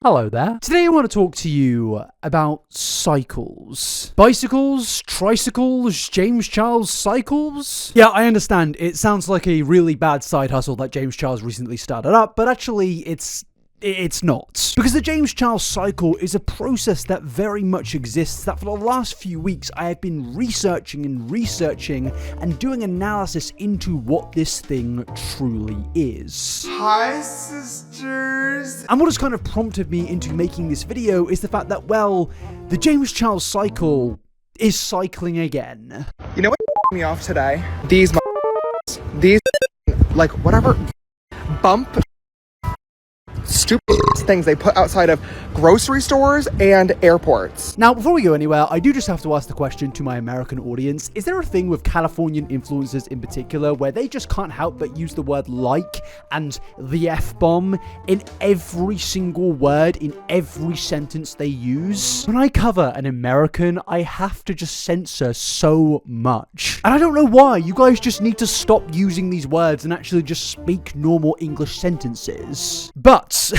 Hello there. Today I want to talk to you about cycles. Bicycles, tricycles, James Charles cycles? Yeah, I understand. It sounds like a really bad side hustle that James Charles recently started up, but actually it's not. Because the James Charles cycle is a process that very much exists that for the last few weeks I have been researching and doing analysis into what this thing truly is. Hi, sisters! And what has kind of prompted me into making this video is the fact that, well, the James Charles cycle is cycling again. You know what me off today? These like whatever bump stupid things they put outside of grocery stores and airports. Now, before we go anywhere, I do just have to ask the question to my American audience. Is there a thing with Californian influencers in particular where they just can't help but use the word like and the F-bomb in every single word, in every sentence they use? When I cover an American, I have to just censor so much. And I don't know why. You guys just need to stop using these words and actually just speak normal English sentences. But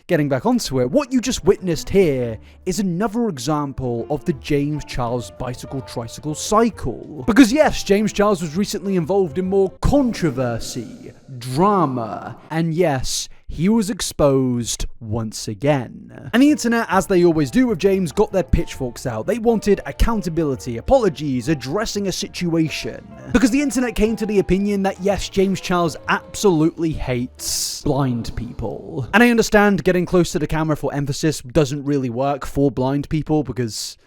getting back onto it, what you just witnessed here is another example of the James Charles bicycle-tricycle cycle. Because yes, James Charles was recently involved in more controversy, drama, and yes, he was exposed once again. And the internet, as they always do with James, got their pitchforks out. They wanted accountability, apologies, addressing a situation. Because the internet came to the opinion that yes, James Charles absolutely hates blind people. And I understand getting close to the camera for emphasis doesn't really work for blind people because,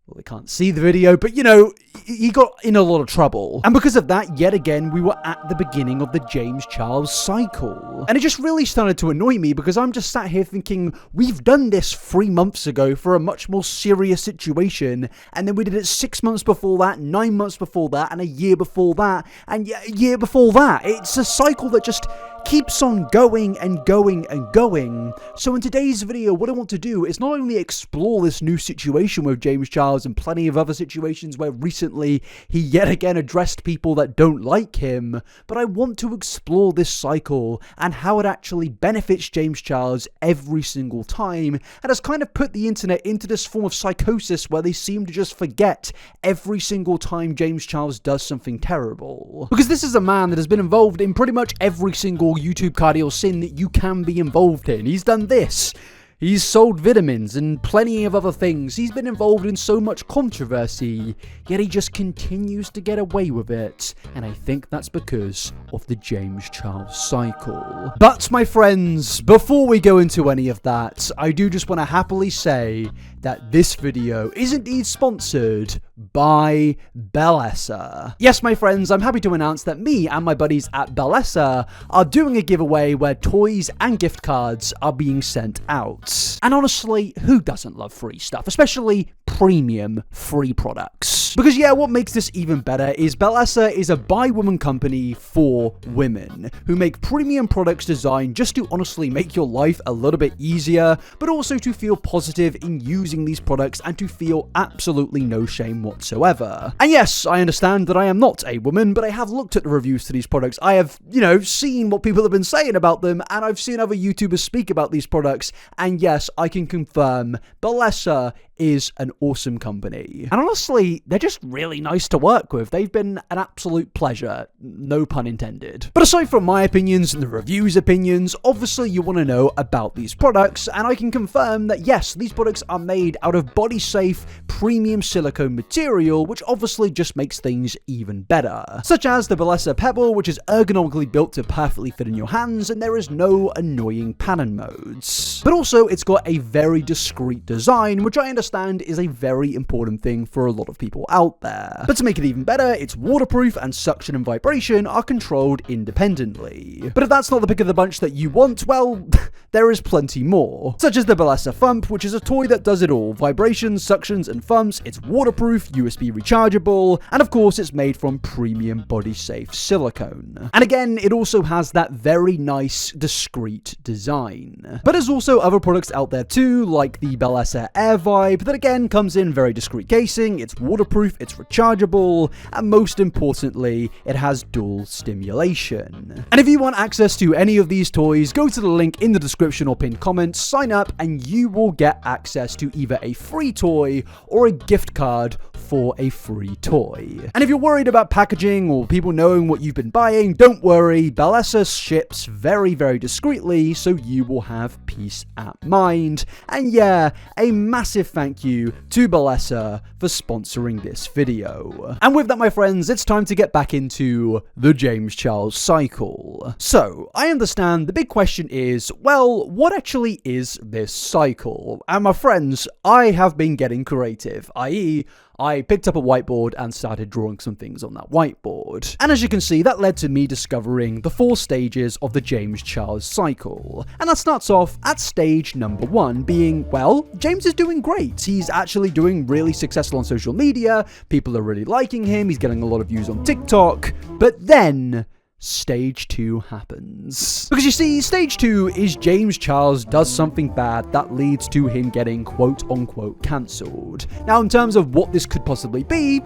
well, they can't see the video, but you know, he got in a lot of trouble. And because of that, yet again, we were at the beginning of the James Charles cycle. And it just really started to annoy me because I'm just sat here thinking, we've done this 3 months ago for a much more serious situation. And then we did it 6 months before that, 9 months before that, and a year before that, and a year before that. It's a cycle that just keeps on going and going and going. So in today's video, what I want to do is not only explore this new situation with James Charles and plenty of other situations where recently he yet again addressed people that don't like him, but I want to explore this cycle and how it actually benefits James Charles every single time and has kind of put the internet into this form of psychosis where they seem to just forget every single time James Charles does something terrible. Because this is a man that has been involved in pretty much every single YouTube cardinal sin that you can be involved in. He's done this. He's sold vitamins and plenty of other things. He's been involved in so much controversy, yet he just continues to get away with it. And I think that's because of the James Charles cycle. But my friends, before we go into any of that, I do just want to happily say that this video is indeed sponsored by Bellessa. Yes, my friends, I'm happy to announce that me and my buddies at Bellessa are doing a giveaway where toys and gift cards are being sent out. And honestly, who doesn't love free stuff, especially premium free products? Because yeah, what makes this even better is Bellessa is a by-woman company for women who make premium products designed just to honestly make your life a little bit easier, but also to feel positive in using these products and to feel absolutely no shame whatsoever. And yes, I understand that I am not a woman, but I have looked at the reviews to these products. I have, seen what people have been saying about them, and I've seen other YouTubers speak about these products, and yes, I can confirm Bellessa is an awesome company. And honestly, they're just really nice to work with. They've been an absolute pleasure, no pun intended. But aside from my opinions and the reviews' opinions, obviously you want to know about these products, and I can confirm that yes, these products are made out of body-safe, premium silicone material, which obviously just makes things even better. Such as the Bellessa Pebble, which is ergonomically built to perfectly fit in your hands, and there is no annoying pattern modes. But also, it's got a very discreet design, which I understand is a very important thing for a lot of people out there. But to make it even better, it's waterproof and suction and vibration are controlled independently. But if that's not the pick of the bunch that you want, well, there is plenty more. Such as the Bellessa Thump, which is a toy that does it all. Vibrations, suctions, and thumps. It's waterproof, waterproof, USB rechargeable, and of course it's made from premium body safe silicone. And again, it also has that very nice, discreet design. But there's also other products out there too, like the Bellessa Air Vibe, that again comes in very discreet casing, it's waterproof, it's rechargeable, and most importantly, it has dual stimulation. And if you want access to any of these toys, go to the link in the description or pinned comments, sign up, and you will get access to either a free toy or a gift card for a free toy. And if you're worried about packaging or people knowing what you've been buying, don't worry, Bellessa ships very, very discreetly, so you will have peace at mind. And yeah, a massive thank you to Bellessa for sponsoring this video. And with that, my friends, it's time to get back into the James Charles cycle. So, I understand the big question is, well, what actually is this cycle? And my friends, I have been getting creative, i.e., I picked up a whiteboard and started drawing some things on that whiteboard. And as you can see, that led to me discovering the 4 stages of the James Charles cycle. And that starts off at stage number 1 being, well, James is doing great. He's actually doing really successful on social media. People are really liking him. He's getting a lot of views on TikTok. But then stage 2 happens. Because you see, stage 2 is James Charles does something bad that leads to him getting quote unquote cancelled. Now, in terms of what this could possibly be,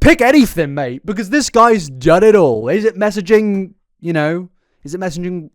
pick anything, mate, because this guy's done it all. Is it messaging, is it messaging,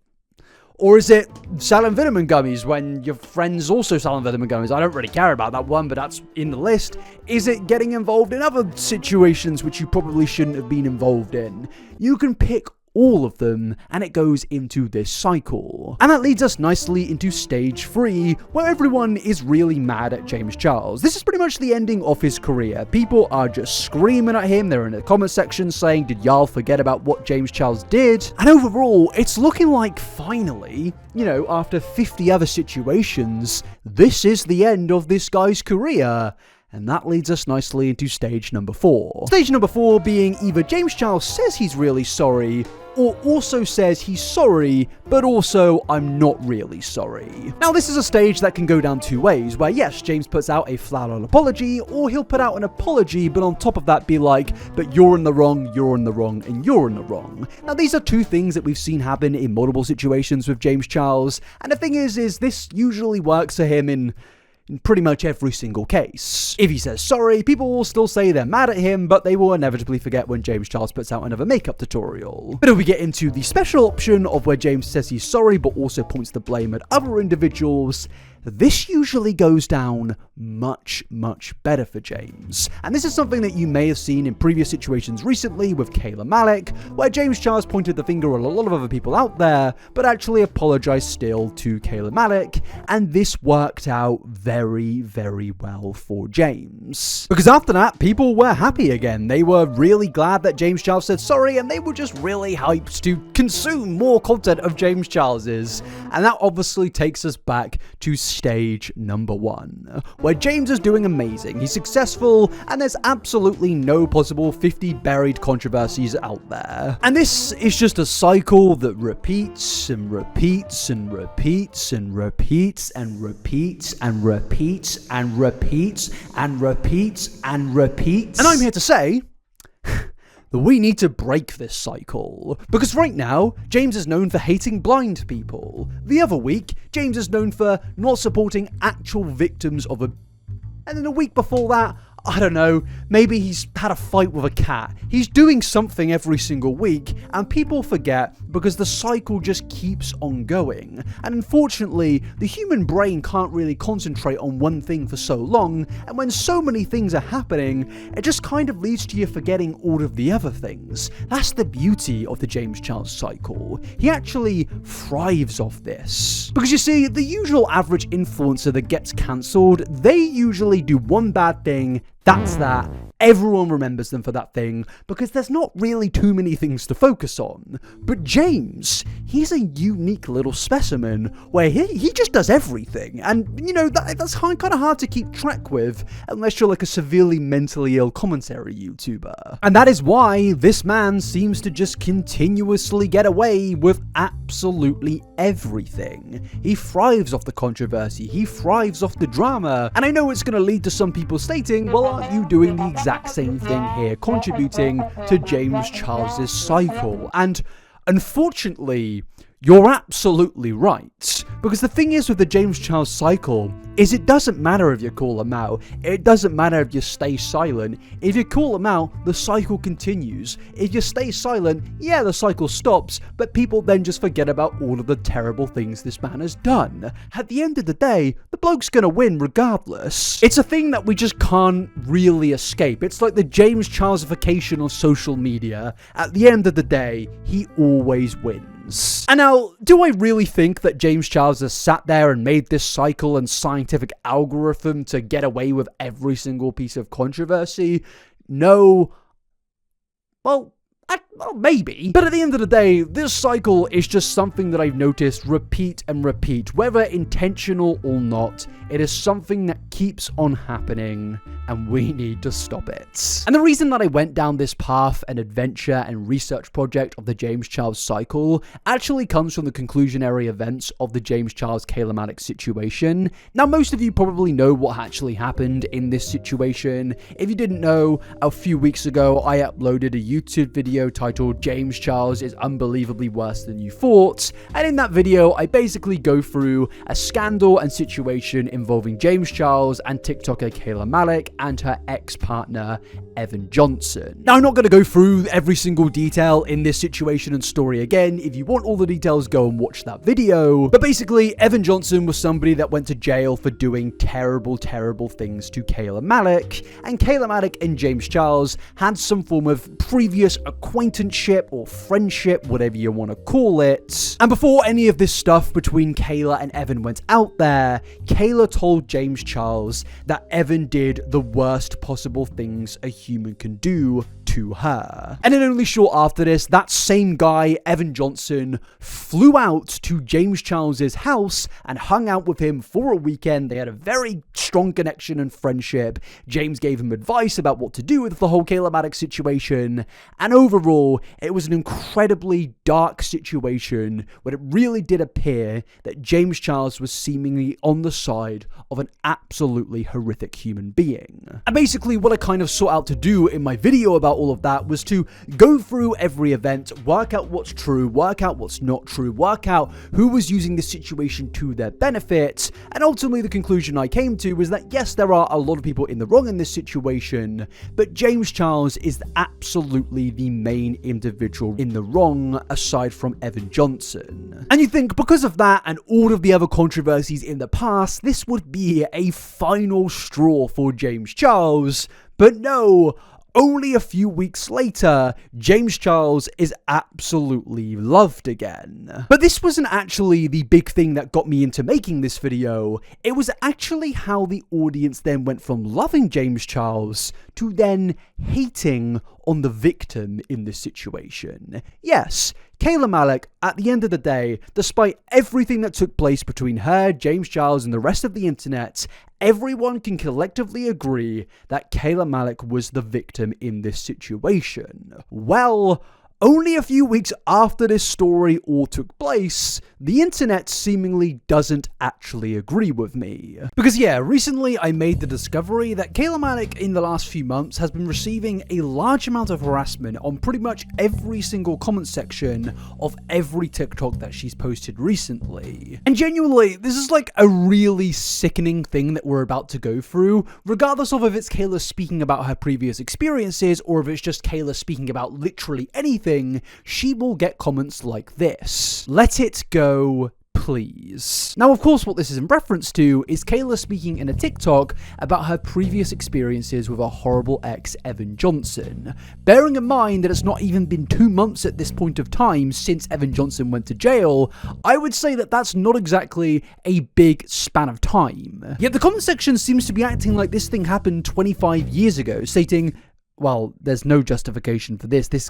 or is it selling vitamin gummies when your friend's also selling vitamin gummies? I don't really care about that one, but that's in the list. Is it getting involved in other situations which you probably shouldn't have been involved in? You can pick all of them, and it goes into this cycle. And that leads us nicely into stage 3, where everyone is really mad at James Charles. This is pretty much the ending of his career. People are just screaming at him. They're in the comment section saying, did y'all forget about what James Charles did? And overall, it's looking like finally, after 50 other situations, this is the end of this guy's career. And that leads us nicely into stage number 4. Stage number 4 being either James Charles says he's really sorry, or also says he's sorry, but also I'm not really sorry. Now, this is a stage that can go down 2 ways, where yes, James puts out a flat-out apology, or he'll put out an apology, but on top of that be like, but you're in the wrong, you're in the wrong, and you're in the wrong. Now, these are 2 things that we've seen happen in multiple situations with James Charles, and the thing is this usually works for him in pretty much every single case. If he says sorry, people will still say they're mad at him, but they will inevitably forget when James Charles puts out another makeup tutorial. But if we get into the special option of where James says he's sorry, but also points the blame at other individuals, this usually goes down much, much better for James. And this is something that you may have seen in previous situations recently with Kayla Malecc, where James Charles pointed the finger at a lot of other people out there, but actually apologized still to Kayla Malecc, and this worked out very, very well for James. Because after that, people were happy again. They were really glad that James Charles said sorry, and they were just really hyped to consume more content of James Charles's. And that obviously takes us back to stage number 1, where James is doing amazing. He's successful, and there's absolutely no possible 50 buried controversies out there. And this is just a cycle that repeats and repeats and repeats and repeats and repeats and repeats and repeats and repeats and repeats. And I'm here to say that we need to break this cycle. Because right now, James is known for hating blind people. The other week, James is known for not supporting actual victims of and then the week before that, I don't know, maybe he's had a fight with a cat. He's doing something every single week, and people forget because the cycle just keeps on going. And unfortunately, the human brain can't really concentrate on one thing for so long, and when so many things are happening, it just kind of leads to you forgetting all of the other things. That's the beauty of the James Charles cycle. He actually thrives off this. Because you see, the usual average influencer that gets cancelled, they usually do one bad thing, that's that. Everyone remembers them for that thing because there's not really too many things to focus on. But James, he's a unique little specimen where he just does everything. And, that's kind of hard to keep track with unless you're like a severely mentally ill commentary YouTuber. And that is why this man seems to just continuously get away with absolutely everything. He thrives off the controversy, he thrives off the drama, and I know it's going to lead to some people stating, well, aren't you doing the exact same thing here, contributing to James Charles's cycle? And unfortunately, you're absolutely right. Because the thing is with the James Charles cycle is it doesn't matter if you call him out. It doesn't matter if you stay silent. If you call him out, the cycle continues. If you stay silent, yeah, the cycle stops, but people then just forget about all of the terrible things this man has done. At the end of the day, the bloke's gonna win regardless. It's a thing that we just can't really escape. It's like the James Charlesification of social media. At the end of the day, he always wins. And now, do I really think that James Charles has sat there and made this cycle and scientific algorithm to get away with every single piece of controversy? No. Well, maybe. But at the end of the day, this cycle is just something that I've noticed repeat and repeat. Whether intentional or not, it is something that keeps on happening, and we need to stop it. And the reason that I went down this path and adventure and research project of the James Charles cycle actually comes from the conclusionary events of the James Charles Kayla Malecc situation. Now, most of you probably know what actually happened in this situation. If you didn't know, a few weeks ago, I uploaded a YouTube video titled James Charles is unbelievably worse than you thought, and in that video I basically go through a scandal and situation involving James Charles and TikToker Kayla Malecc and her ex-partner Evan Johnson. Now, I'm not going to go through every single detail in this situation and story again. If you want all the details, go and watch that video. But basically, Evan Johnson was somebody that went to jail for doing terrible, terrible things to Kayla Malecc, and Kayla Malecc and James Charles had some form of previous acquaintanceship or friendship, whatever you want to call it. And before any of this stuff between Kayla and Evan went out there, Kayla told James Charles that Evan did the worst possible things a human can do to her. And then only short after this, that same guy, Evan Johnson, flew out to James Charles's house and hung out with him for a weekend. They had a very strong connection and friendship. James gave him advice about what to do with the whole Kayla Malecc situation. And overall, it was an incredibly dark situation where it really did appear that James Charles was seemingly on the side of an absolutely horrific human being. And basically what I kind of sought out to do in my video about all of that was to go through every event, work out what's true, work out what's not true, work out who was using this situation to their benefit, and ultimately the conclusion I came to was that yes, there are a lot of people in the wrong in this situation, but James Charles is absolutely the main individual in the wrong aside from Evan Johnson. And you think because of that and all of the other controversies in the past, this would be a final straw for James Charles, but no. Only a few weeks later, James Charles is absolutely loved again. But this wasn't actually the big thing that got me into making this video. It was actually how the audience then went from loving James Charles to then hating on the victim in this situation. Yes, Kayla Malecc, at the end of the day, despite everything that took place between her, James Charles, and the rest of the internet, everyone can collectively agree that Kayla Malecc was the victim in this situation. Well, only a few weeks after this story all took place, the internet seemingly doesn't actually agree with me. Because yeah, recently I made the discovery that Kayla Malecc in the last few months has been receiving a large amount of harassment on pretty much every single comment section of every TikTok that she's posted recently. And genuinely, this is like a really sickening thing that we're about to go through, regardless of if it's Kayla speaking about her previous experiences or if it's just Kayla speaking about literally anything. She will get comments like this. Let it go, please. Now, of course, what this is in reference to is Kayla speaking in a TikTok about her previous experiences with a horrible ex, Evan Johnson. Bearing in mind that it's not even been 2 months at this point of time since Evan Johnson went to jail, I would say that that's not exactly a big span of time. Yet the comment section seems to be acting like this thing happened 25 years ago, stating, well, there's no justification for this. This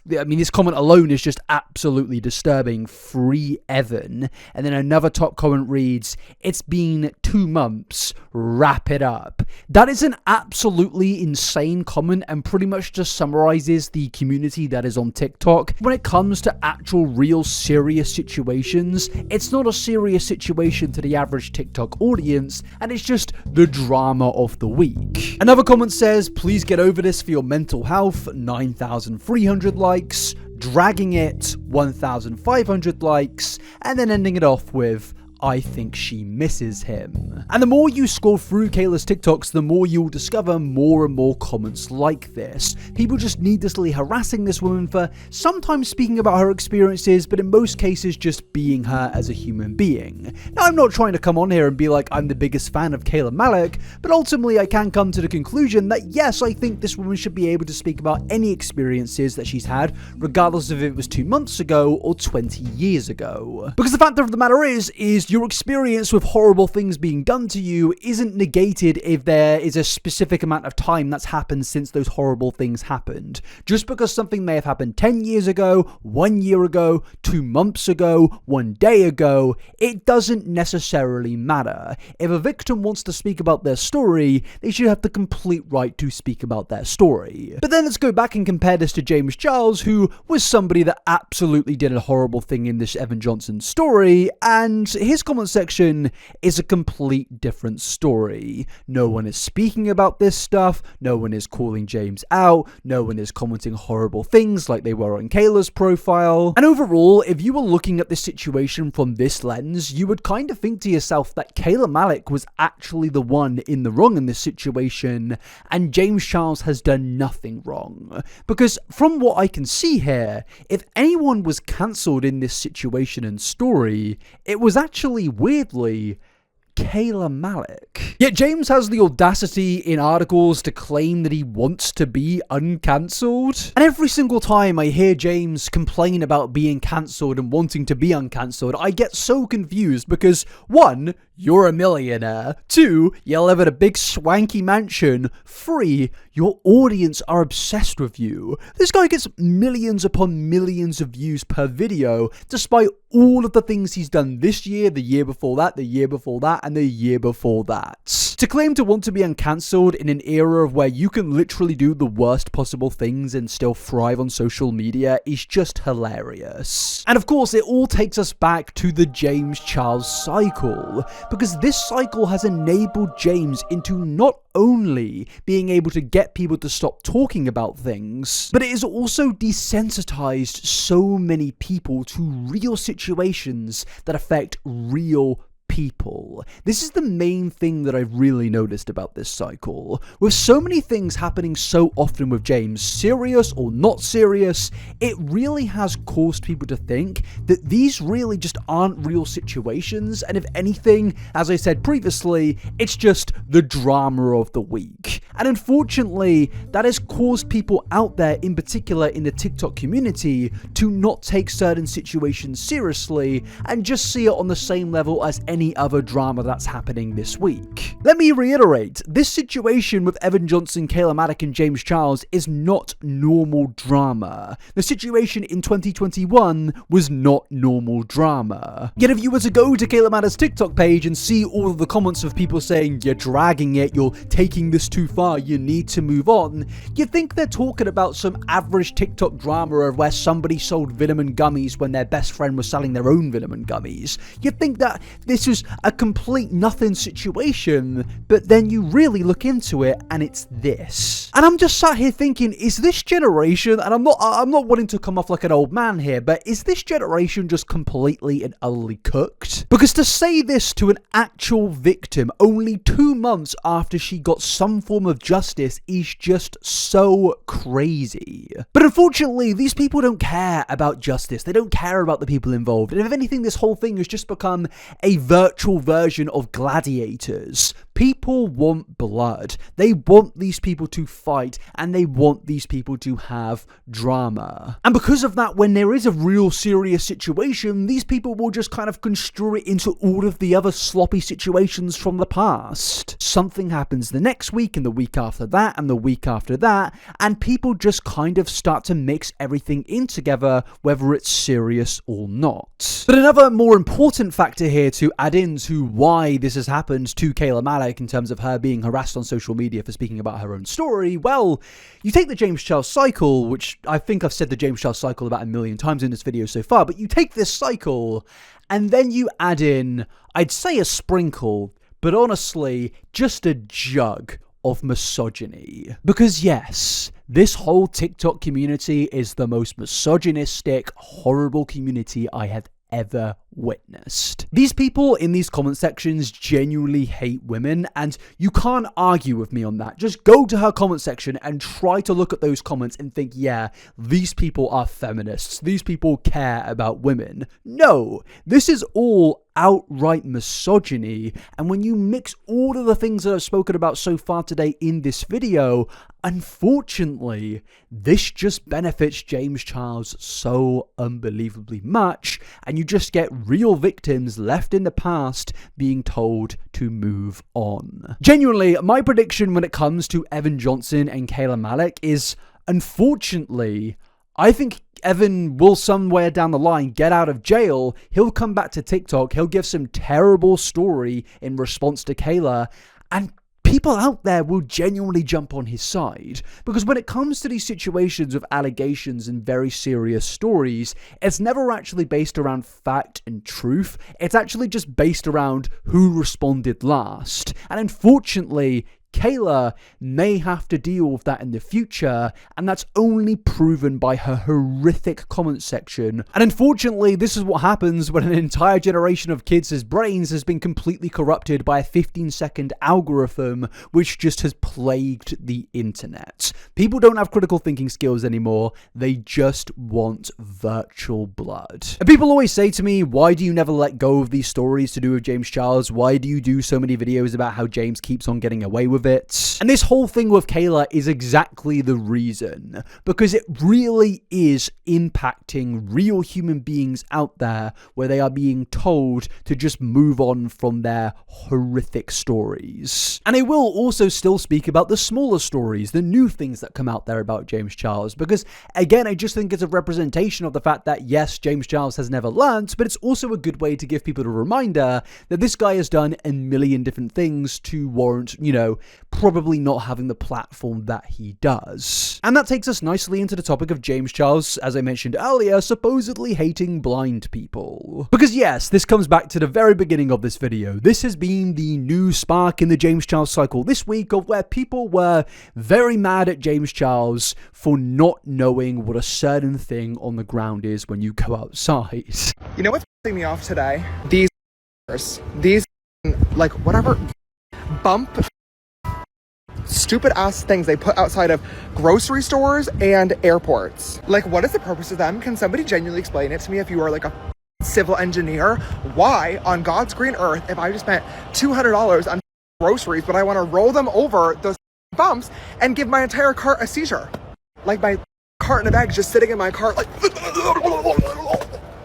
comment alone is just absolutely disturbing. Free Evan. And then another top comment reads, "It's been 2 months. Wrap it up." That is an absolutely insane comment and pretty much just summarizes the community that is on TikTok. When it comes to actual real serious situations, it's not a serious situation to the average TikTok audience, and it's just the drama of the week. Another comment says, "Please get over this for your mental health." 9,300 likes. Dragging it, 1,500 likes, and then ending it off with, "I think she misses him." And the more you scroll through Kayla's TikToks, the more you'll discover more and more comments like this. People just needlessly harassing this woman for sometimes speaking about her experiences, but in most cases just being her as a human being. Now, I'm not trying to come on here and be like I'm the biggest fan of Kayla Malecc, but ultimately I can come to the conclusion that yes, I think this woman should be able to speak about any experiences that she's had, regardless if it was 2 months ago or 20 years ago. Because the fact of the matter is your experience with horrible things being done to you isn't negated if there is a specific amount of time that's happened since those horrible things happened. Just because something may have happened 10 years ago, 1 year ago, 2 months ago, 1 day ago, it doesn't necessarily matter. If a victim wants to speak about their story, they should have the complete right to speak about their story. But then let's go back and compare this to James Charles, who was somebody that absolutely did a horrible thing in this Evan Johnson story, and his comment section is a complete different story. No one is speaking about this stuff, no one is calling James out, no one is commenting horrible things like they were on Kayla's profile. And overall, if you were looking at this situation from this lens, you would kind of think to yourself that Kayla Malecc was actually the one in the wrong in this situation, and James Charles has done nothing wrong. Because from what I can see here, if anyone was cancelled in this situation and story, it was actually weirdly Kayla Malecc. Yet James has the audacity in articles to claim that he wants to be uncancelled. And every single time I hear James complain about being cancelled and wanting to be uncancelled, I get so confused because 1, you're a millionaire. 2, you live in a big swanky mansion. 3, your audience are obsessed with you. This guy gets millions upon millions of views per video, despite all of the things he's done this year, the year before that, the year before that, and the year before that. To claim to want to be uncancelled in an era of where you can literally do the worst possible things and still thrive on social media is just hilarious. And of course, it all takes us back to the James Charles cycle, because this cycle has enabled James into not only being able to get people to stop talking about things, but it has also desensitized so many people to real situations that affect real people. This is the main thing that I've really noticed about this cycle. With so many things happening so often with James, serious or not serious, it really has caused people to think that these really just aren't real situations, and if anything, as I said previously, it's just the drama of the week. And unfortunately, that has caused people out there, in particular in the TikTok community, to not take certain situations seriously and just see it on the same level as any other drama that's happening this week. Let me reiterate, this situation with Evan Johnson, Kayla Malecc, and James Charles is not normal drama. The situation in 2021 was not normal drama. Yet if you were to go to Kayla Malecc's TikTok page and see all of the comments of people saying, "You're dragging it, you're taking this too far, you need to move on," you'd think they're talking about some average TikTok drama of where somebody sold vitamin gummies when their best friend was selling their own vitamin gummies. You'd think that this was a complete nothing situation, but then you really look into it and it's this. And I'm just sat here thinking, is this generation, and I'm not wanting to come off like an old man here, but is this generation just completely and utterly cooked? Because to say this to an actual victim only 2 months after she got some form of justice is just so crazy. But unfortunately, these people don't care about justice. They don't care about the people involved. And if anything, this whole thing has just become a virtual version of Gladiators. People want blood. They want these people to fight, and they want these people to have drama. And because of that, when there is a real serious situation, these people will just kind of construe it into all of the other sloppy situations from the past. Something happens the next week, and the week after that, and the week after that, and people just kind of start to mix everything in together, whether it's serious or not. But another more important factor here to add into why this has happened to Kayla Malecc in terms of her being harassed on social media for speaking about her own story, well, you take the James Charles cycle, which I think I've said the James Charles cycle about 1,000,000 times in this video so far, but you take this cycle and then you add in, I'd say a sprinkle, but honestly, just a jug of misogyny. Because yes, this whole TikTok community is the most misogynistic, horrible community I have ever witnessed. These people in these comment sections genuinely hate women, and you can't argue with me on that. Just go to her comment section and try to look at those comments and think, yeah, these people are feminists. These people care about women. No, this is all outright misogyny, and when you mix all of the things that I've spoken about so far today in this video, unfortunately, this just benefits James Charles so unbelievably much, and you just get real victims left in the past being told to move on. Genuinely, my prediction when it comes to Evan Johnson and Kayla Malecc is, unfortunately, I think Evan will somewhere down the line get out of jail, he'll come back to TikTok, he'll give some terrible story in response to Kayla, and people out there will genuinely jump on his side. Because when it comes to these situations with allegations and very serious stories, it's never actually based around fact and truth. It's actually just based around who responded last. And unfortunately, Kayla may have to deal with that in the future, and that's only proven by her horrific comment section. And unfortunately, this is what happens when an entire generation of kids' brains has been completely corrupted by a 15-second algorithm which just has plagued the internet. People don't have critical thinking skills anymore, they just want virtual blood. And people always say to me, why do you never let go of these stories to do with James Charles? Why do you do so many videos about how James keeps on getting away with it? And this whole thing with Kayla is exactly the reason, because it really is impacting real human beings out there where they are being told to just move on from their horrific stories. And I will also still speak about the smaller stories, the new things that come out there about James Charles, because again, I just think it's a representation of the fact that yes, James Charles has never learnt, but it's also a good way to give people a reminder that this guy has done a million different things to warrant, probably not having the platform that he does. And that takes us nicely into the topic of James Charles, as I mentioned earlier, supposedly hating blind people. Because yes, this comes back to the very beginning of this video. This has been the new spark in the James Charles cycle this week, of where people were very mad at James Charles for not knowing what a certain thing on the ground is when you go outside. You know what's pissing me off today? These like whatever bump stupid ass things they put outside of grocery stores and airports. Like, what is the purpose of them? Can somebody genuinely explain it to me? If you are like a civil engineer, why on God's green earth, if I just spent $200 on groceries, but I want to roll them over those bumps and give my entire cart a seizure? Like my cart and a bag just sitting in my cart, like,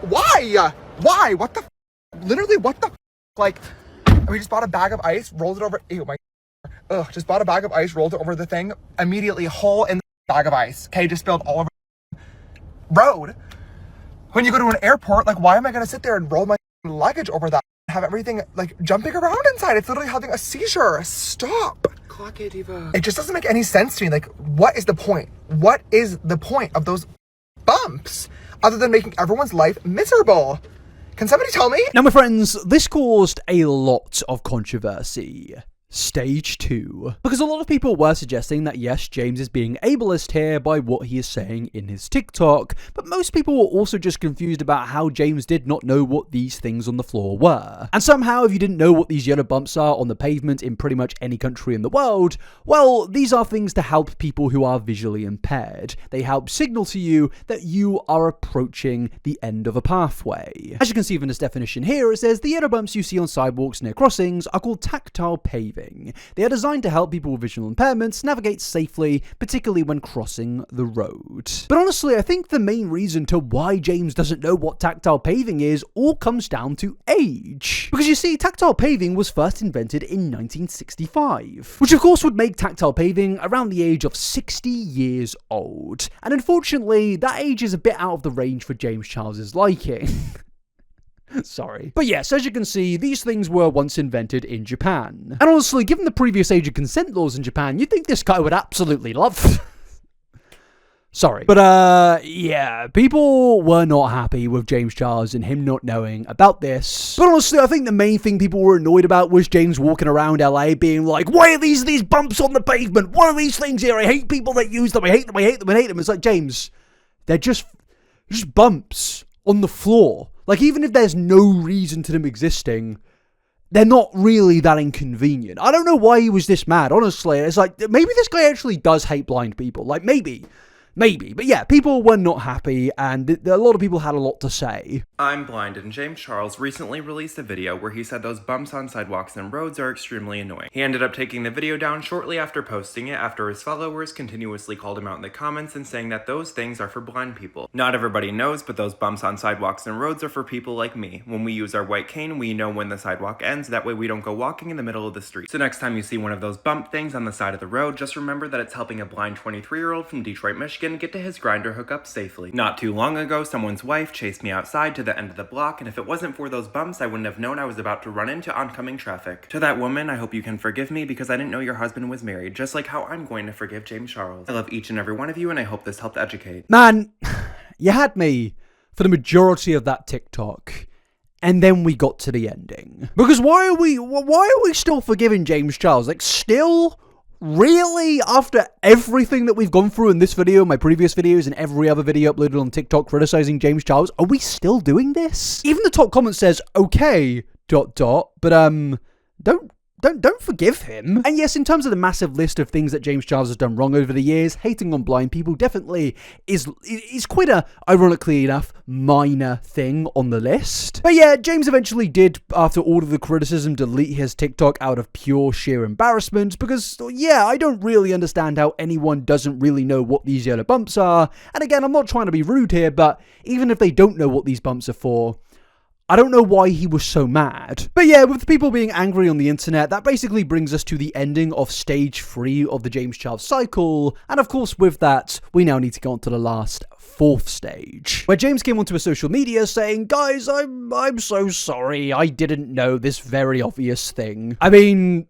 why? What the literally what the like, we just bought a bag of ice, rolled it over, just bought a bag of ice, rolled it over the thing, immediately hole in the bag of ice. Okay, just spilled all over the road. When you go to an airport, like, why am I going to sit there and roll my luggage over that? Have everything, like, jumping around inside. It's literally having a seizure. Stop. Clock it, Diva. It just doesn't make any sense to me. Like, what is the point? What is the point of those bumps other than making everyone's life miserable? Can somebody tell me? Now, my friends, this caused a lot of controversy. Stage 2. Because a lot of people were suggesting that yes, James is being ableist here by what he is saying in his TikTok, but most people were also just confused about how James did not know what these things on the floor were. And somehow, if you didn't know what these yellow bumps are on the pavement in pretty much any country in the world, well, these are things to help people who are visually impaired. They help signal to you that you are approaching the end of a pathway. As you can see from this definition here, it says the yellow bumps you see on sidewalks near crossings are called tactile paving. paving. They are designed to help people with visual impairments navigate safely, particularly when crossing the road. But honestly, I think the main reason to why James doesn't know what tactile paving is all comes down to age. Because you see, tactile paving was first invented in 1965, which of course would make tactile paving around the age of 60 years old. And unfortunately, that age is a bit out of the range for James Charles's liking. Sorry. But yes, as you can see, these things were once invented in Japan. And honestly, given the previous age of consent laws in Japan, you'd think this guy would absolutely love Sorry. But, yeah, people were not happy with James Charles and him not knowing about this. But honestly, I think the main thing people were annoyed about was James walking around LA being like, why are these bumps on the pavement? What are these things here? I hate people that use them. I hate them. I hate them. I hate them. It's like, James, they're just bumps on the floor. Like, even if there's no reason to them existing, they're not really that inconvenient. I don't know why he was this mad, honestly. It's like, maybe this guy actually does hate blind people. Like, maybe. But yeah, people were not happy, and a lot of people had a lot to say. I'm blind, and James Charles recently released a video where he said those bumps on sidewalks and roads are extremely annoying. He ended up taking the video down shortly after posting it, after his followers continuously called him out in the comments and saying that those things are for blind people. Not everybody knows, but those bumps on sidewalks and roads are for people like me. When we use our white cane, we know when the sidewalk ends, that way we don't go walking in the middle of the street. So next time you see one of those bump things on the side of the road, just remember that it's helping a blind 23-year-old from Detroit, Michigan get to his grinder hookup safely. Not too long ago, someone's wife chased me outside to the end of the block, and if it wasn't for those bumps, I wouldn't have known I was about to run into oncoming traffic. To that woman, I hope you can forgive me because I didn't know your husband was married, just like how I'm going to forgive James Charles. I love each and every one of you, and I hope this helped educate. Man, you had me for the majority of that TikTok. And then we got to the ending. Because why are we still forgiving James Charles? Like, still? Really? After everything that we've gone through in this video, my previous videos, and every other video uploaded on TikTok criticizing James Charles, are we still doing this? Even the top comment says, okay, ... but don't forgive him. And yes, in terms of the massive list of things that James Charles has done wrong over the years, hating on blind people definitely is quite a, ironically enough, minor thing on the list. But yeah, James eventually did, after all of the criticism, delete his TikTok out of pure sheer embarrassment, because, yeah, I don't really understand how anyone doesn't really know what these yellow bumps are. And again, I'm not trying to be rude here, but even if they don't know what these bumps are for, I don't know why he was so mad. But yeah, with people being angry on the internet, that basically brings us to the ending of stage 3 of the James Charles cycle. And of course, with that, we now need to go on to the last 4th stage, where James came onto his social media saying, guys, I'm so sorry. I didn't know this very obvious thing. I mean,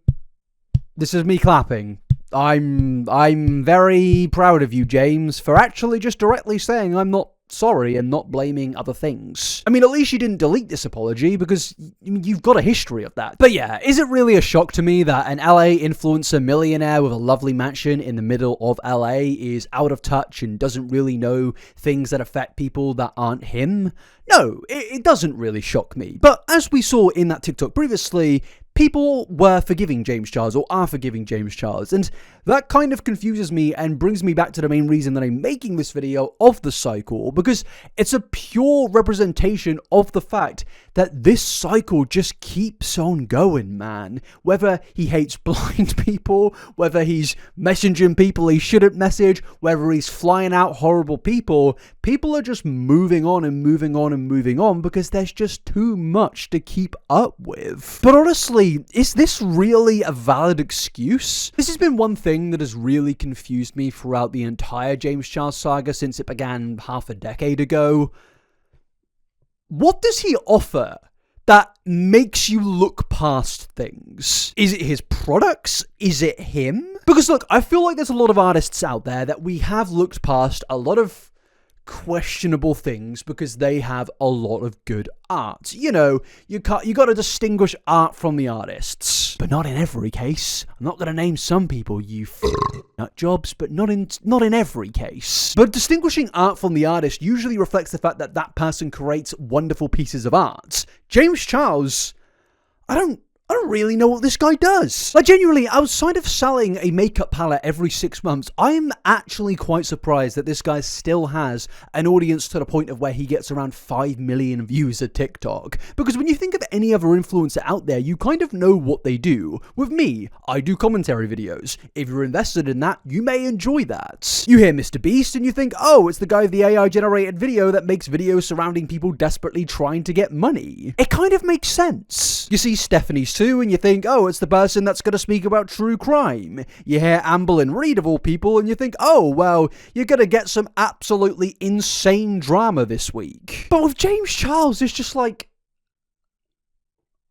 this is me clapping. I'm very proud of you, James, for actually just directly saying I'm not sorry and not blaming other things. I mean, at least you didn't delete this apology, because you've got a history of that. But yeah, is it really a shock to me that an LA influencer millionaire with a lovely mansion in the middle of LA is out of touch and doesn't really know things that affect people that aren't him? No, it doesn't really shock me. But as we saw in that TikTok previously, people were forgiving James Charles, or are forgiving James Charles, and that kind of confuses me and brings me back to the main reason that I'm making this video of the cycle, because it's a pure representation of the fact that this cycle just keeps on going, man. Whether he hates blind people, whether he's messaging people he shouldn't message, whether he's flying out horrible people, people are just moving on and moving on and moving on because there's just too much to keep up with. But honestly, is this really a valid excuse? This has been one thing that has really confused me throughout the entire James Charles saga since it began half a decade ago. What does he offer that makes you look past things? Is it his products? Is it him? Because look, I feel like there's a lot of artists out there that we have looked past a lot of questionable things because they have a lot of good art. You know, you got to distinguish art from the artists, but not in every case. I'm not going to name some people, you nut jobs, but not in every case. But distinguishing art from the artist usually reflects the fact that that person creates wonderful pieces of art. James Charles, I I don't really know what this guy does. Like, genuinely, outside of selling a makeup palette every 6 months, I'm actually quite surprised that this guy still has an audience to the point of where he gets around 5 million views at TikTok. Because when you think of any other influencer out there, you kind of know what they do. With me, I do commentary videos. If you're invested in that, you may enjoy that. You hear Mr. Beast and you think, oh, it's the guy with the AI-generated video that makes videos surrounding people desperately trying to get money. It kind of makes sense. You see Stephanie Sue and you think, oh, it's the person that's going to speak about true crime. You hear Amber and Reed of all people and you think, oh, well, you're going to get some absolutely insane drama this week. But with James Charles, it's just like,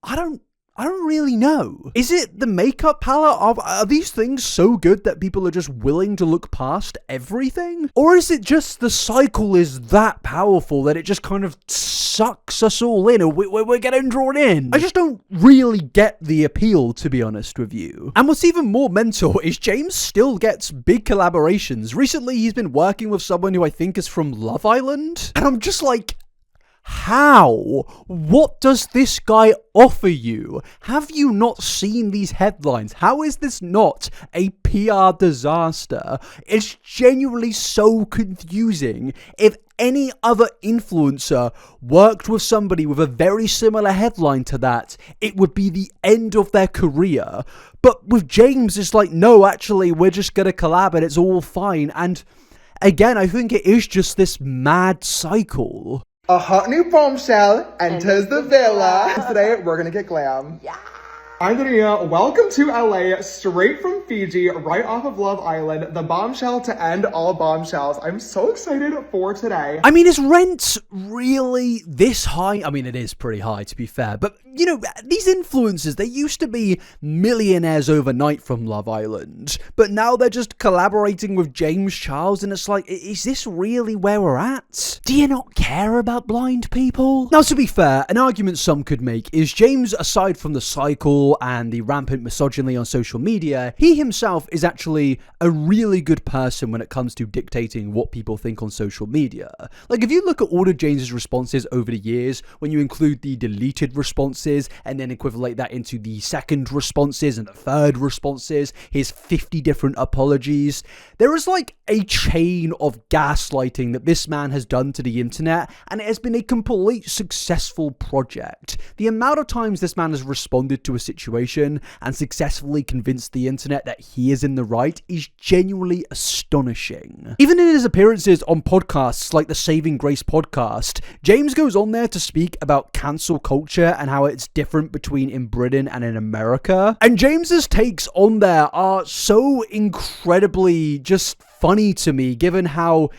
I don't really know. Is it the makeup palette? Are these things so good that people are just willing to look past everything? Or is it just the cycle is that powerful that it just kind of sucks us all in, or we're getting drawn in? I just don't really get the appeal, to be honest with you. And what's even more mental is James still gets big collaborations. Recently, he's been working with someone who I think is from Love Island. And I'm just like, how? What does this guy offer you? Have you not seen these headlines? How is this not a PR disaster? It's genuinely so confusing. If any other influencer worked with somebody with a very similar headline to that, it would be the end of their career. But with James, it's like, no, actually, we're just gonna collab and it's all fine. And again, I think it is just this mad cycle. A hot new bombshell enters the villa. Today, we're gonna get glam. Yeah. I'm Dania. Welcome to LA, straight from Fiji, right off of Love Island, the bombshell to end all bombshells. I'm so excited for today. I mean, is rent really this high? I mean, it is pretty high, to be fair. But, you know, these influencers, they used to be millionaires overnight from Love Island. But now they're just collaborating with James Charles, and it's like, is this really where we're at? Do you not care about blind people? Now, to be fair, an argument some could make is James, aside from the cycle and the rampant misogyny on social media, he himself is actually a really good person when it comes to dictating what people think on social media. Like, if you look at all of James's responses over the years, when you include the deleted responses and then equivalent that into the second responses and the third responses, his 50 different apologies, there is like a chain of gaslighting that this man has done to the internet, and it has been a complete successful project. The amount of times this man has responded to a situation and successfully convinced the internet that he is in the right is genuinely astonishing. Even in his appearances on podcasts like the Saving Grace podcast, James goes on there to speak about cancel culture and how it's different between in Britain and in America. And James's takes on there are so incredibly just funny to me, given how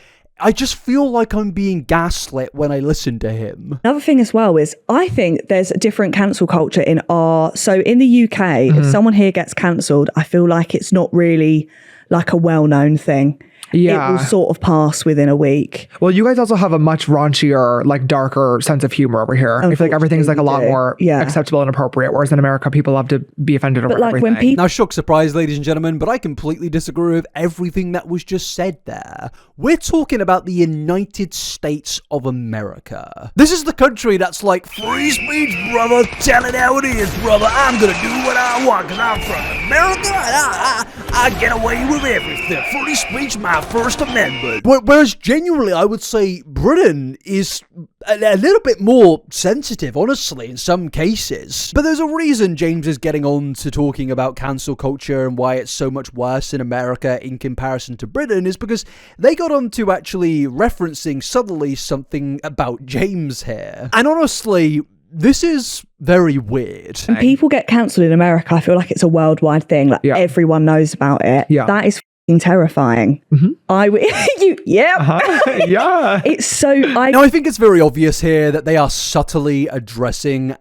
I just feel like I'm being gaslit when I listen to him. Another thing as well is I think there's a different cancel culture in so in the UK, if someone here gets cancelled, I feel like it's not really like a well-known thing. Yeah. It will sort of pass within a week. Well, you guys also have a much raunchier, like darker sense of humor over here. I feel like everything's like a lot more acceptable and appropriate, whereas in America, people love to be offended over everything. When people... Now, shock surprise, ladies and gentlemen, but I completely disagree with everything that was just said there. We're talking about the United States of America. This is the country that's like, free speech, brother, tell it how it is, brother. I'm gonna do what I want because I'm from America and I get away with everything. Free speech, my First Amendment. Whereas genuinely, I would say Britain is a little bit more sensitive, honestly, in some cases. But there's a reason James is getting on to talking about cancel culture and why it's so much worse in America in comparison to Britain, is because they got on to actually referencing suddenly something about James here. And honestly, this is very weird. When people get cancelled in America, I feel like it's a worldwide thing. Like everyone knows about it. Yeah. That is terrifying. Yeah. It's so Now I think it's very obvious here that they are subtly addressing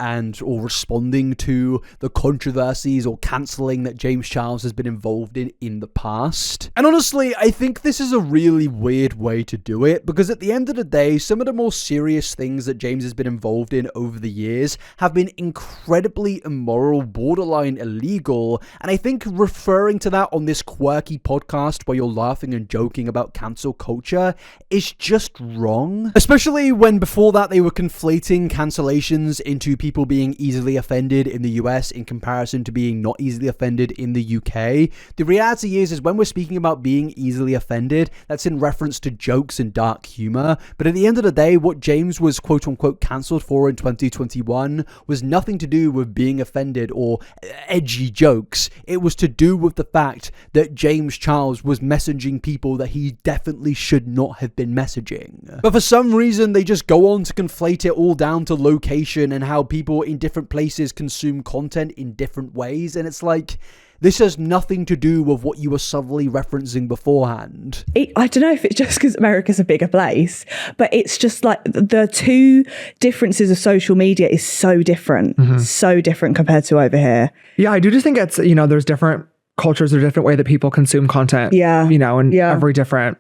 or responding to the controversies or cancelling that James Charles has been involved in the past. And honestly, I think this is a really weird way to do it, because at the end of the day, some of the more serious things that James has been involved in over the years have been incredibly immoral, borderline illegal, and I think referring to that on this quirky podcast podcast where you're laughing and joking about cancel culture is just wrong. Especially when before that they were conflating cancellations into people being easily offended in the US in comparison to being not easily offended in the UK. The reality is when we're speaking about being easily offended, that's in reference to jokes and dark humor. But at the end of the day, what James was quote unquote cancelled for in 2021 was nothing to do with being offended or edgy jokes. It was to do with the fact that James Charles was messaging people that he definitely should not have been messaging. But for some reason, they just go on to conflate it all down to location and how people in different places consume content in different ways. And it's like, this has nothing to do with what you were subtly referencing beforehand. I don't know if it's just because America's a bigger place, but it's just like the two differences of social media is so different, so different compared to over here. Yeah, I do just think it's, there's different cultures, there's different way that people consume content, in every different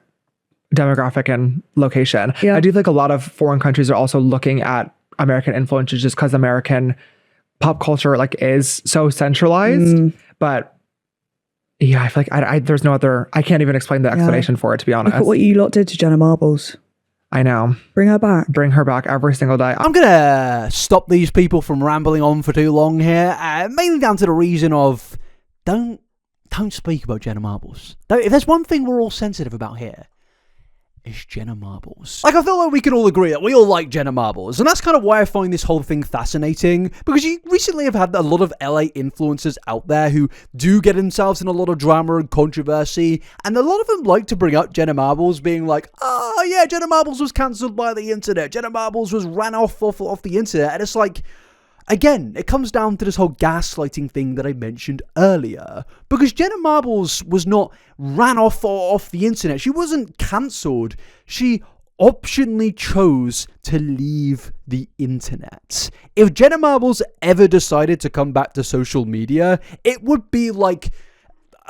demographic and location. Yeah. I do think a lot of foreign countries are also looking at American influences just because American pop culture is so centralized. But yeah, I feel like there's no other, I can't even explain the explanation for it, to be honest. Look at what you lot did to Jenna Marbles. I know. Bring her back. Bring her back every single day. I'm going to stop these people from rambling on for too long here, mainly down to the reason of don't speak about Jenna Marbles. If there's one thing we're all sensitive about here, it's Jenna Marbles. I feel like we can all agree that we all like Jenna Marbles, and that's kind of why I find this whole thing fascinating, because you recently have had a lot of LA influencers out there who do get themselves in a lot of drama and controversy, and a lot of them like to bring up Jenna Marbles being like, oh yeah, Jenna Marbles was cancelled by the internet, Jenna Marbles was ran off the internet, and it's like, again, it comes down to this whole gaslighting thing that I mentioned earlier. Because Jenna Marbles was not ran off the internet. She wasn't cancelled. She optionally chose to leave the internet. If Jenna Marbles ever decided to come back to social media, it would be like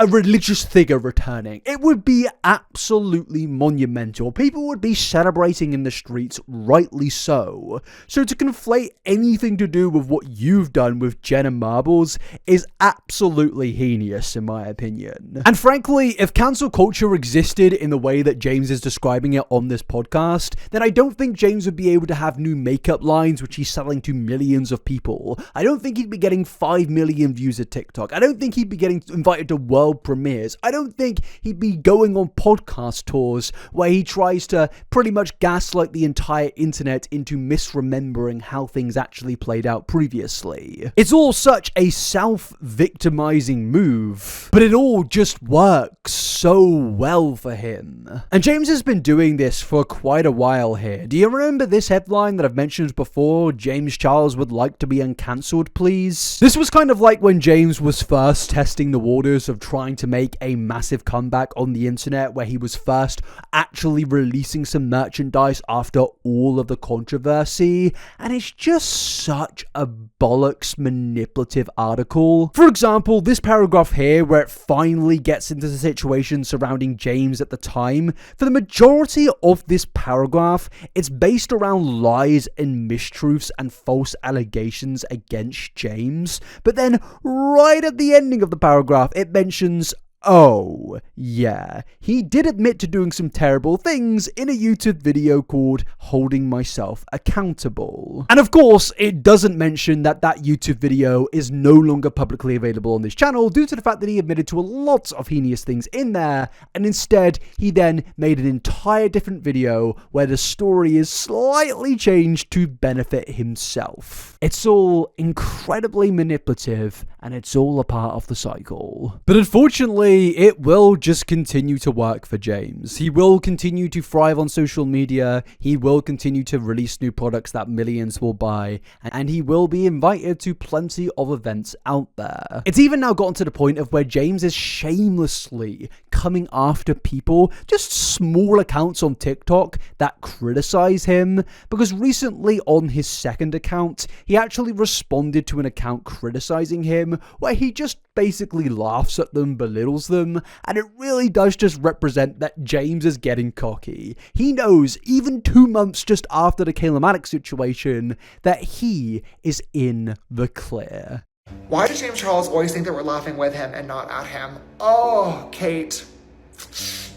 a religious figure returning. It would be absolutely monumental. People would be celebrating in the streets, rightly so. So to conflate anything to do with what you've done with Jenna Marbles is absolutely heinous, in my opinion. And frankly, if cancel culture existed in the way that James is describing it on this podcast, then I don't think James would be able to have new makeup lines which he's selling to millions of people. I don't think he'd be getting 5 million views at TikTok. I don't think he'd be getting invited to world premieres. I don't think he'd be going on podcast tours where he tries to pretty much gaslight the entire internet into misremembering how things actually played out previously. It's all such a self-victimizing move, but it all just works so well for him. And James has been doing this for quite a while here. Do you remember this headline that I've mentioned before? James Charles would like to be uncancelled, please. This was kind of like when James was first testing the waters of trying to make a massive comeback on the internet, where he was first actually releasing some merchandise after all of the controversy, and it's just such a bollocks manipulative article. For example, this paragraph here, where it finally gets into the situation surrounding James at the time, for the majority of this paragraph, it's based around lies and mistruths and false allegations against James, but then right at the ending of the paragraph, it mentions, oh, yeah, he did admit to doing some terrible things in a YouTube video called Holding Myself Accountable. And of course, it doesn't mention that that YouTube video is no longer publicly available on this channel due to the fact that he admitted to a lot of heinous things in there, and instead, he then made an entire different video where the story is slightly changed to benefit himself. It's all incredibly manipulative, and it's all a part of the cycle. But unfortunately, it will just continue to work for James. He will continue to thrive on social media, he will continue to release new products that millions will buy, and he will be invited to plenty of events out there. It's even now gotten to the point of where James is shamelessly coming after people, just small accounts on TikTok that criticize him, because recently on his second account, he actually responded to an account criticizing him, where he just basically laughs at them, belittles them, and it really does just represent that James is getting cocky. He knows, even 2 months just after the Kayla Malecc situation, that he is in the clear. Why does James Charles always think that we're laughing with him and not at him? Oh, Kate.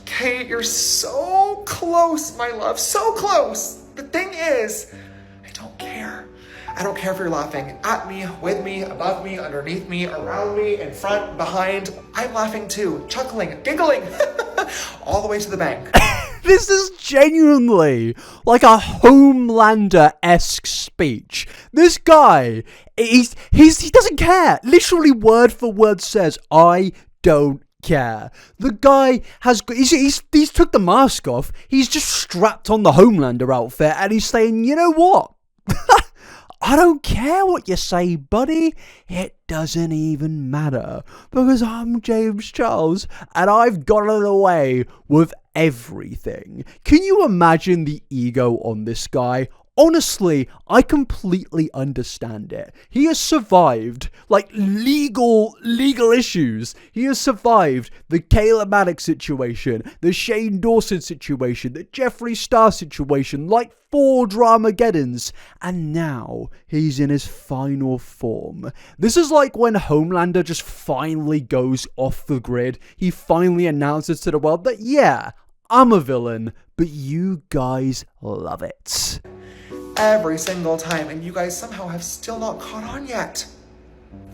Kate, you're so close, my love, so close. The thing is, I don't care. I don't care if you're laughing at me, with me, above me, underneath me, around me, in front, behind. I'm laughing too, chuckling, giggling, all the way to the bank. This is genuinely like a Homelander-esque speech. This guy, he doesn't care. Literally word for word says, I don't care. The guy he's took the mask off. He's just strapped on the Homelander outfit and he's saying, you know what? I don't care what you say, buddy. It doesn't even matter because I'm James Charles and I've gotten away with everything. Can you imagine the ego on this guy? Honestly, I completely understand it. He has survived, like, legal issues. He has survived the Kayla Malecc situation, the Shane Dawson situation, the Jeffree Star situation, like 4 Dramageddons. And now he's in his final form. This is like when Homelander just finally goes off the grid. He finally announces to the world that, yeah, I'm a villain, but you guys love it. Every single time, and you guys somehow have still not caught on yet.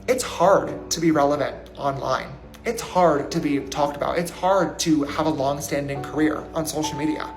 It's hard to be relevant online. It's hard to be talked about. It's hard to have a long-standing career on social media.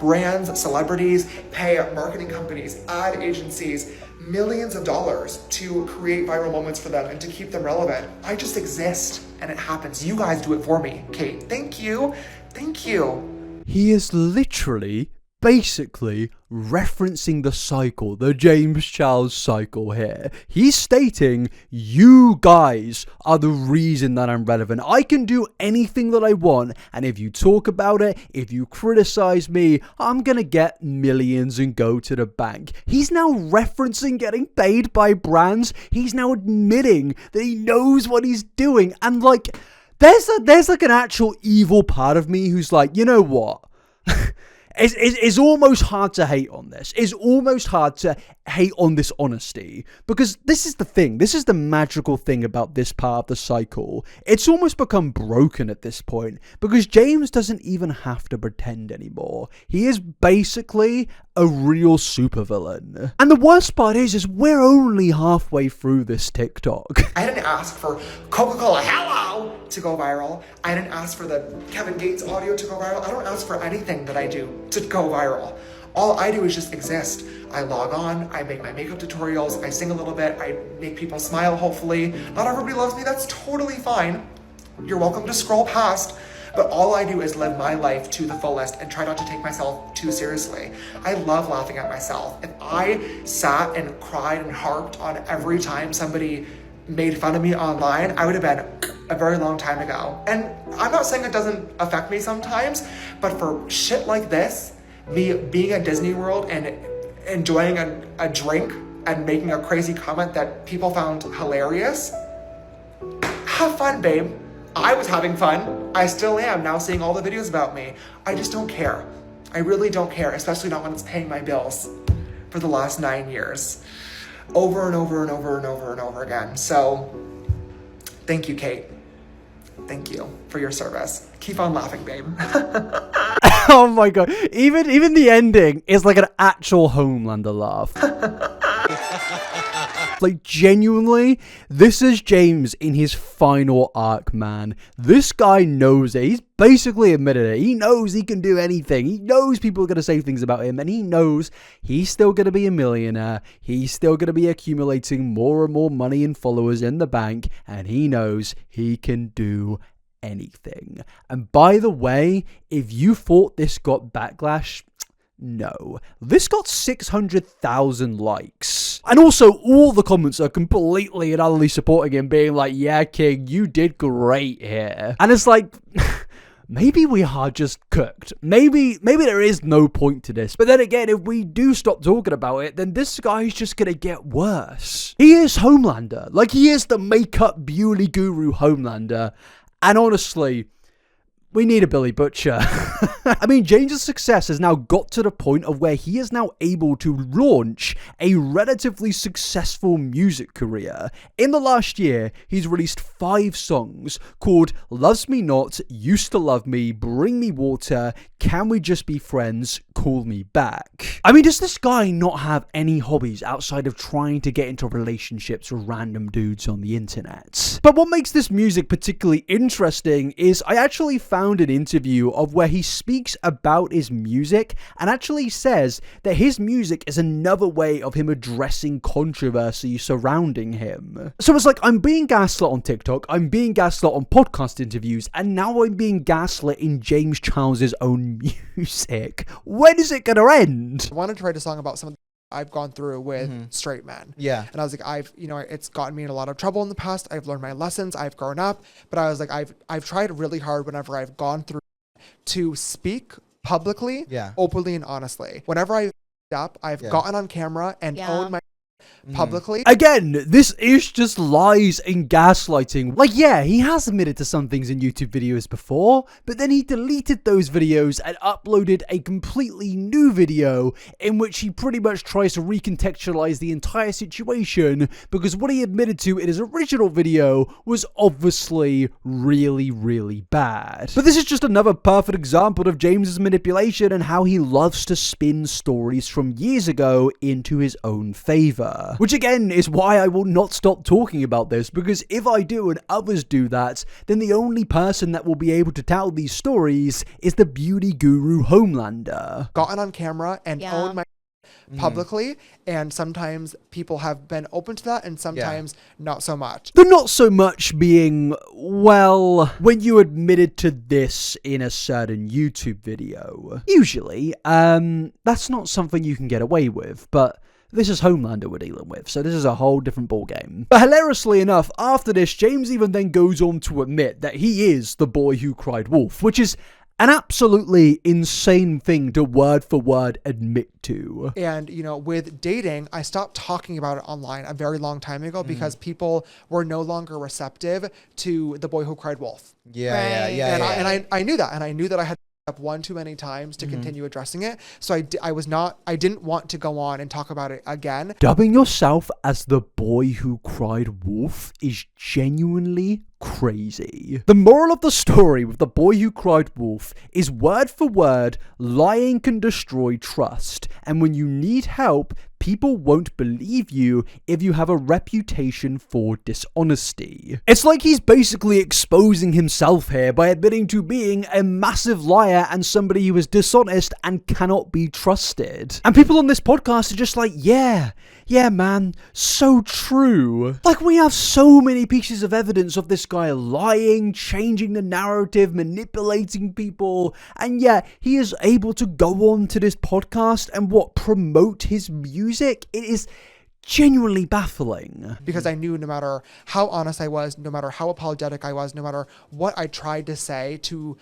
Brands, celebrities pay marketing companies, ad agencies, millions of dollars to create viral moments for them and to keep them relevant. I just exist and it happens. You guys do it for me, Kate. Thank you. Thank you. He is literally basically referencing the cycle, the James Charles cycle here. He's stating, you guys are the reason that I'm relevant. I can do anything that I want, and if you talk about it, if you criticize me, I'm gonna get millions and go to the bank. He's now referencing getting paid by brands. He's now admitting that he knows what he's doing, and like, there's like an actual evil part of me who's like, you know what? It's almost hard to hate on this. It's almost hard to hate on this honesty. Because this is the thing. This is the magical thing about this part of the cycle. It's almost become broken at this point. Because James doesn't even have to pretend anymore. He is basically a real supervillain. And the worst part is we're only halfway through this TikTok. I didn't ask for Coca-Cola Hello to go viral. I didn't ask for the Kevin Gates audio to go viral. I don't ask for anything that I do to go viral. All I do is just exist. I log on, I make my makeup tutorials, I sing a little bit, I make people smile, hopefully. Not everybody loves me, that's totally fine. You're welcome to scroll past. But all I do is live my life to the fullest and try not to take myself too seriously. I love laughing at myself. If I sat and cried and harped on every time somebody made fun of me online, I would have been a very long time ago. And I'm not saying it doesn't affect me sometimes, but for shit like this, me being at Disney World and enjoying a drink and making a crazy comment that people found hilarious, have fun, babe. I was having fun. I still am now seeing all the videos about me. I just don't care. I really don't care, especially not when it's paying my bills for the last 9 years. Over and over and over and over and over again. So, thank you, Kate. Thank you for your service. Keep on laughing, babe. Oh my god. Even the ending is like an actual Homelander laugh. Like, genuinely, this is James in his final arc, man. This guy knows it. He's basically admitted it. He knows he can do anything. He knows people are going to say things about him, and he knows he's still going to be a millionaire. He's still going to be accumulating more and more money and followers in the bank, and he knows he can do anything. And by the way, if you thought this got backlash, no. This got 600,000 likes. And also, all the comments are completely and utterly supporting him, being like, yeah, King, you did great here. And it's like, maybe we are just cooked. Maybe there is no point to this. But then again, if we do stop talking about it, then this guy's just gonna get worse. He is Homelander. Like, he is the makeup beauty guru Homelander. And honestly, we need a Billy Butcher. I mean, James's success has now got to the point of where he is now able to launch a relatively successful music career. In the last year, he's released 5 songs called Loves Me Not, Used to Love Me, Bring Me Water, Can We Just Be Friends, Call Me Back. I mean, does this guy not have any hobbies outside of trying to get into relationships with random dudes on the internet? But what makes this music particularly interesting is I actually found an interview of where he speaks about his music and actually says that his music is another way of him addressing controversy surrounding him. So it's like, I'm being gaslit on TikTok, I'm being gaslit on podcast interviews, and now I'm being gaslit in James Charles's own music. When is it gonna end? I wanted to write a song about some of the I've gone through with straight men. Yeah. And I was like, it's gotten me in a lot of trouble in the past. I've learned my lessons. I've grown up. But I was like, I've tried really hard whenever I've gone through to speak publicly, openly and honestly. Whenever I've up, I've gotten on camera and owned my publicly. Again, this is just lies and gaslighting. Like, yeah, he has admitted to some things in YouTube videos before, but then he deleted those videos and uploaded a completely new video in which he pretty much tries to recontextualize the entire situation, because what he admitted to in his original video was obviously really, really bad. But this is just another perfect example of James's manipulation and how he loves to spin stories from years ago into his own favor. Which again is why I will not stop talking about this, because if I do and others do that, then the only person that will be able to tell these stories is the beauty guru Homelander. Gotten on camera and owned my publicly, and sometimes people have been open to that and sometimes not so much. The not so much being, well, when you admitted to this in a certain YouTube video. Usually, that's not something you can get away with, but this is Homelander we're dealing with, so this is a whole different ballgame. But hilariously enough, after this, James even then goes on to admit that he is the boy who cried wolf, which is an absolutely insane thing to word for word admit to. And, with dating, I stopped talking about it online a very long time ago because people were no longer receptive to the boy who cried wolf. And I knew that, and I knew that I had up one too many times to continue addressing it. So I didn't want to go on and talk about it again. Dubbing yourself as the boy who cried wolf is genuinely crazy. The moral of the story with the boy who cried wolf is word for word, lying can destroy trust. And when you need help, people won't believe you if you have a reputation for dishonesty. It's like he's basically exposing himself here by admitting to being a massive liar and somebody who is dishonest and cannot be trusted. And people on this podcast are just like, yeah man, so true. Like, we have so many pieces of evidence of this guy lying, changing the narrative, manipulating people, and yet he is able to go on to this podcast and promote his music. It is genuinely baffling. Because I knew no matter how honest I was, no matter how apologetic I was, no matter what I tried to say to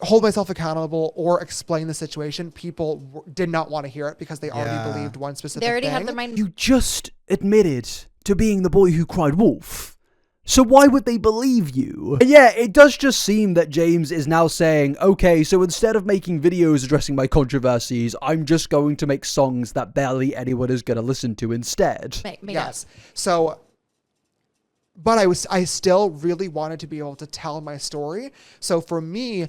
hold myself accountable or explain the situation, people did not want to hear it because they already believed one specific thing. They already had their mind. You just admitted to being the boy who cried wolf. So why would they believe you? And yeah, it does just seem that James is now saying, okay, so instead of making videos addressing my controversies, I'm just going to make songs that barely anyone is going to listen to instead. Yes. So, but I still really wanted to be able to tell my story. So for me,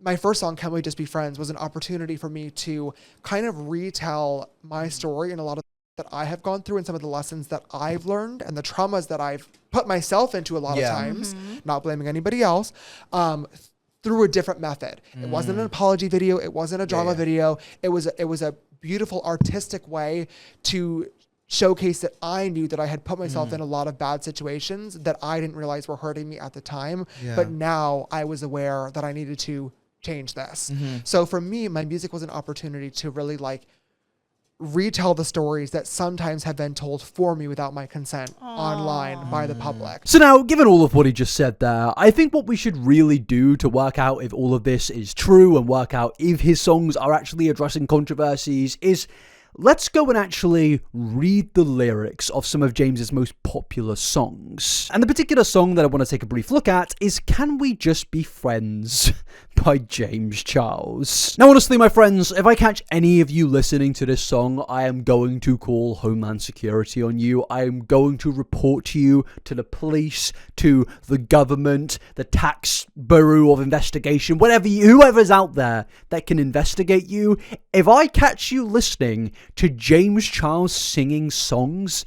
my first song, Can We Just Be Friends, was an opportunity for me to kind of retell my story and a lot of that I have gone through and some of the lessons that I've learned and the traumas that I've put myself into a lot of times, not blaming anybody else, through a different method. It wasn't an apology video. It wasn't a drama video. It was a beautiful artistic way to showcase that I knew that I had put myself in a lot of bad situations that I didn't realize were hurting me at the time. But now I was aware that I needed to change this. So for me, my music was an opportunity to really retell the stories that sometimes have been told for me without my consent online by the public. So now, given all of what he just said there, I think what we should really do to work out if all of this is true and work out if his songs are actually addressing controversies is let's go and actually read the lyrics of some of James's most popular songs. And the particular song that I want to take a brief look at is Can We Just Be Friends by James Charles. Now, honestly, my friends, if I catch any of you listening to this song, I am going to call Homeland Security on you. I am going to report you to the police, to the government, the tax bureau of investigation, whoever's out there that can investigate you. If I catch you listening to James Charles singing songs,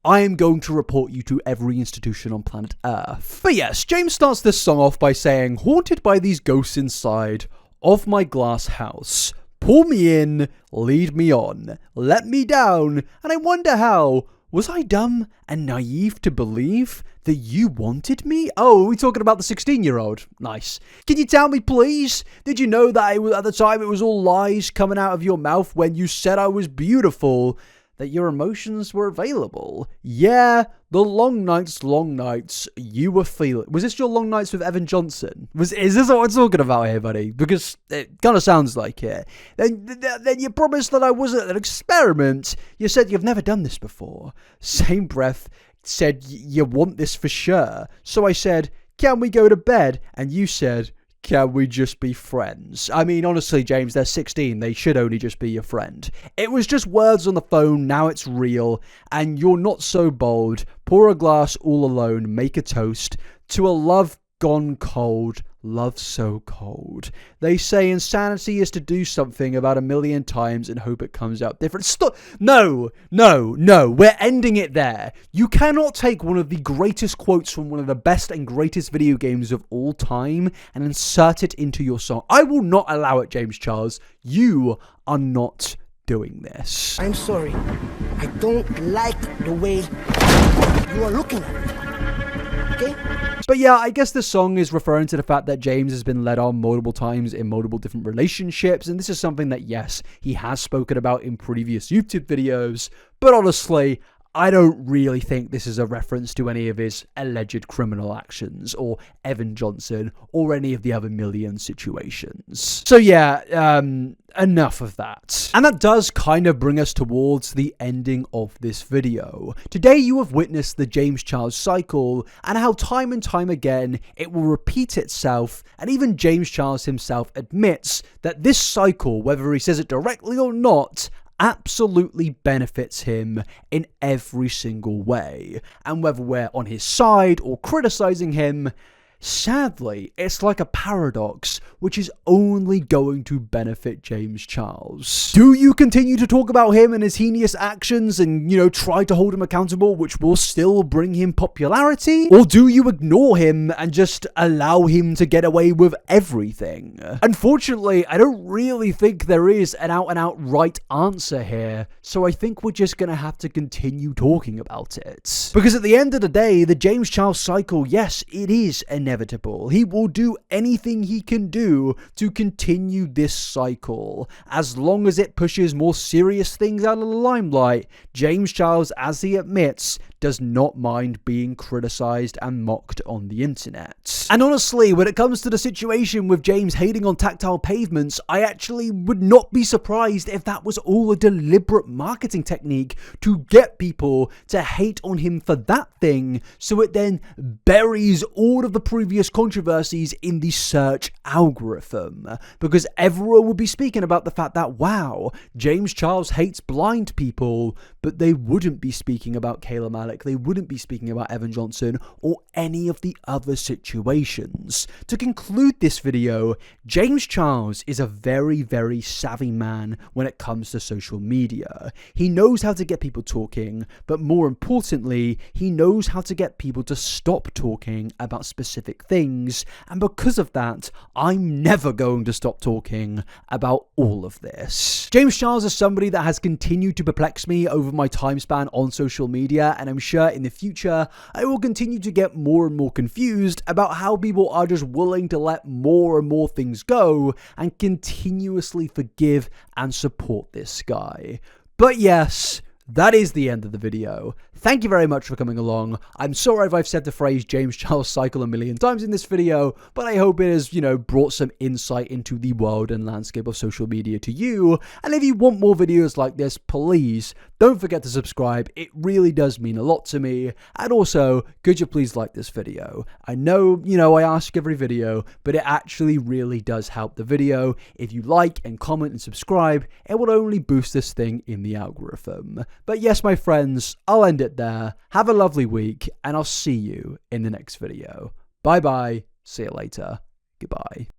I am going to report you to every institution on planet Earth. But yes, James starts this song off by saying, "Haunted by these ghosts inside of my glass house. Pull me in, lead me on, let me down, and I wonder how. Was I dumb and naive to believe that you wanted me?" Oh, are we talking about the 16-year-old? Nice. "Can you tell me, please? Did you know that at the time it was all lies coming out of your mouth when you said I was beautiful? That your emotions were available? Yeah, the long nights you were feeling." Was this your long nights with Evan Johnson? Is this what we're talking about here, buddy? Because it kind of sounds like it. Then you promised that I wasn't an experiment. You said you've never done this before. Same breath said you want this for sure. So I said, "Can we go to bed?" And you said, "Can we just be friends?" I mean, honestly, James, they're 16. They should only just be your friend. It was just words on the phone. Now it's real. And you're not so bold. Pour a glass all alone. Make a toast to a love gone cold. Love so cold. They say insanity is to do something about 1,000,000 times and hope it comes out different. Stop. No. We're ending it there. You cannot take one of the greatest quotes from one of the best and greatest video games of all time and insert it into your song. I will not allow it, James Charles. You are not doing this. I'm sorry. I don't like the way you are looking at me. Okay? But yeah, I guess the song is referring to the fact that James has been led on multiple times in multiple different relationships, and this is something that, yes, he has spoken about in previous YouTube videos, but honestly, I don't really think this is a reference to any of his alleged criminal actions, or Evan Johnson, or any of the other million situations. So yeah, enough of that. And that does kind of bring us towards the ending of this video. Today you have witnessed the James Charles cycle, and how time and time again it will repeat itself, and even James Charles himself admits that this cycle, whether he says it directly or not, absolutely benefits him in every single way. And whether we're on his side or criticizing him, sadly, it's like a paradox which is only going to benefit James Charles. Do you continue to talk about him and his heinous actions and, try to hold him accountable, which will still bring him popularity? Or do you ignore him and just allow him to get away with everything? Unfortunately, I don't really think there is an out-and-out right answer here, so I think we're just gonna have to continue talking about it. Because at the end of the day, the James Charles cycle, yes, it is inevitable. He will do anything he can do to continue this cycle. As long as it pushes more serious things out of the limelight, James Charles, as he admits, does not mind being criticized and mocked on the internet. And honestly, when it comes to the situation with James hating on tactile pavements, I actually would not be surprised if that was all a deliberate marketing technique to get people to hate on him for that thing, so it then buries all of the previous controversies in the search algorithm. Because everyone would be speaking about the fact that, wow, James Charles hates blind people, but they wouldn't be speaking about Kayla Malecc, they wouldn't be speaking about Evan Johnson, or any of the other situations. To conclude this video, James Charles is a very, very savvy man when it comes to social media. He knows how to get people talking, but more importantly, he knows how to get people to stop talking about specific things, and because of that, I'm never going to stop talking about all of this. James Charles is somebody that has continued to perplex me over my time span on social media, and I'm sure in the future I will continue to get more and more confused about how people are just willing to let more and more things go and continuously forgive and support this guy. But yes, that is the end of the video. thank you very much for coming along. I'm sorry if I've said the phrase James Charles cycle a million times in this video, but I hope it has, brought some insight into the world and landscape of social media to you. And if you want more videos like this, please don't forget to subscribe. It really does mean a lot to me. And also, could you please like this video? I know, I ask every video, but it actually really does help the video. If you like and comment and subscribe, it will only boost this thing in the algorithm. But yes, my friends, I'll end it there. Have a lovely week, and I'll see you in the next video. Bye bye. See you later. Goodbye.